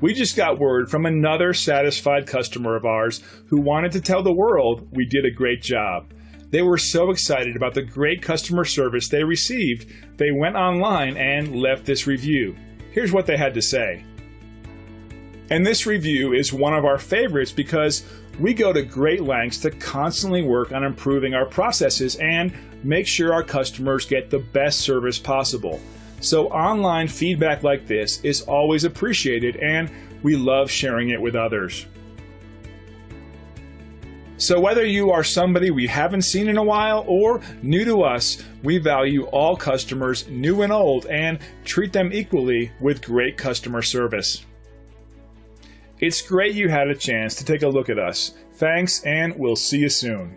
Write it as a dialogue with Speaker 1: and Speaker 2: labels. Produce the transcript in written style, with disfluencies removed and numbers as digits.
Speaker 1: We just got word from another satisfied customer of ours who wanted to tell the world we did a great job. They were so excited about the great customer service they received, they went online and left this review. Here's what they had to say. And this review is one of our favorites because we go to great lengths to constantly work on improving our processes and make sure our customers get the best service possible. So online feedback like this is always appreciated and we love sharing it with others. So whether you are somebody we haven't seen in a while or new to us, we value all customers, new and old, and treat them equally with great customer service. It's great you had a chance to take a look at us. Thanks, and we'll see you soon.